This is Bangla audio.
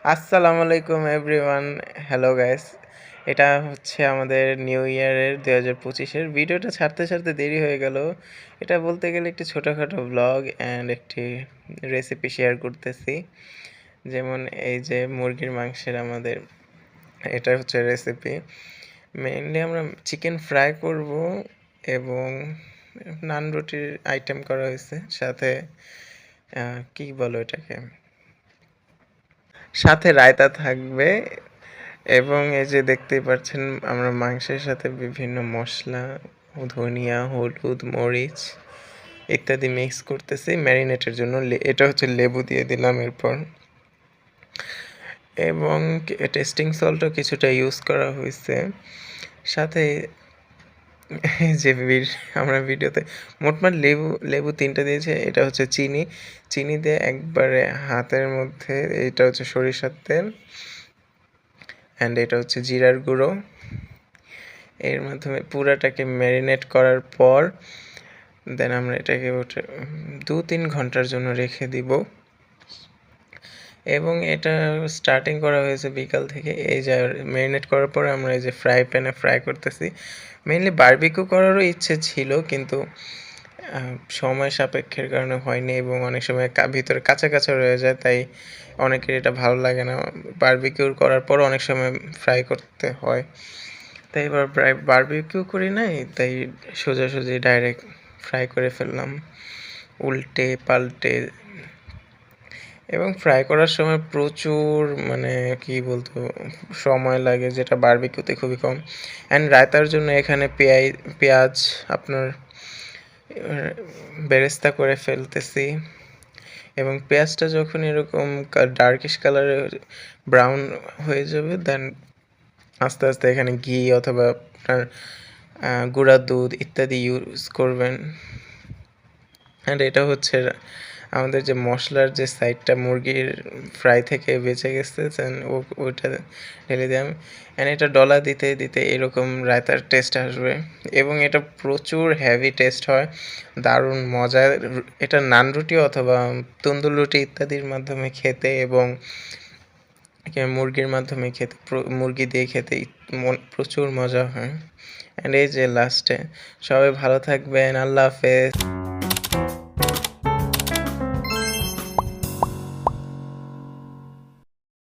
আসসালামু আলাইকুম এভরিওয়ান। Hello guys. এটা হচ্ছে আমাদের নিউ ইয়ারের 2025-এর ভিডিওটা ছাড়তে দেরি হয়ে গেল। এটা বলতে গেলে একটি ছোটোখাটো ব্লগ অ্যান্ড একটি রেসিপি শেয়ার করতেছি। যেমন এই যে মুরগির মাংসের আমাদের এটা হচ্ছে রেসিপি। মেইনলি আমরা চিকেন ফ্রাই করব এবং নান রুটির আইটেম করা হয়েছে। সাথে কি বলো এটাকে, সাথে রায়তা থাকবে। এবং এই যে দেখতেই পাচ্ছেন আমরা মাংসের সাথে বিভিন্ন মশলা, ধনিয়া, হলুদ, মরিচ ইত্যাদি মিক্স করতেছি ম্যারিনেটের জন্য। এটা হচ্ছে লেবু দিয়ে দিলাম এরপর, এবং টেস্টিং সল্টও কিছুটা ইউজ করা হয়েছে। সাথে যে আমরা ভিডিওতে মোটমাট লেবু 3টা দিয়েছে। এটা হচ্ছে চিনি দিয়ে একবারে হাতের মধ্যে, এটা হচ্ছে সরিষার তেল অ্যান্ড এটা হচ্ছে জিরার গুঁড়ো। এর মাধ্যমে পুরাটাকে ম্যারিনেট করার পর দেন আমরা এটাকে 2-3 ঘন্টার জন্য রেখে দিব। এবং এটা স্টার্টিং করা হয়েছে বিকাল থেকে। এই যে ম্যারিনেট করার পর আমরা এই যে ফ্রাই প্যানে ফ্রাই করতেছি। মেইনলি বারবিকিউ করারও ইচ্ছে ছিল, কিন্তু সময় সাপেক্ষের কারণে হয়নি এবং অনেক সময় ভিতরে কাঁচা রয়ে যায়, তাই অনেকের এটা ভালো লাগে না। বারবিকিউ করার পর অনেক সময় ফ্রাই করতে হয়, তাই এবার বারবিকিউ করি নাই, তাই সোজাসুজি ডাইরেক্ট ফ্রাই করে ফেললাম উল্টে পাল্টে। এবং ফ্রাই করার সময় প্রচুর কি বলতো সময় লাগে, যেটা বারবিকিউতে খুবই কম। অ্যান্ড রায়তার জন্য এখানে পেঁয়াজ আপনার বেরেস্তা করে ফেলতেছি। এবং পেঁয়াজটা যখন এরকম ডার্কিশ কালারে ব্রাউন হয়ে যাবে, দেন আস্তে আস্তে এখানে ঘি অথবা আপনার গুঁড়া দুধ ইত্যাদি ইউজ করবেন। অ্যান্ড এটা হচ্ছে আমাদের যে মশলার যে সাইডটা মুরগির ফ্রাই থেকে বেঁচে গেছে, ওইটা ঢেলে দিলাম। অ্যান্ড এটা ডলা দিতে এরকম রায়তার টেস্ট আসবে এবং এটা প্রচুর হেভি টেস্ট হয়, দারুণ মজা। এটা নান রুটি অথবা তন্দুর রুটি ইত্যাদির মাধ্যমে খেতে এবং মুরগির মাধ্যমে খেতে, মুরগি দিয়ে খেতে প্রচুর মজা হয়। অ্যান্ড এই যে লাস্টে সবাই ভালো থাকবেন, আল্লাহ হাফেজ।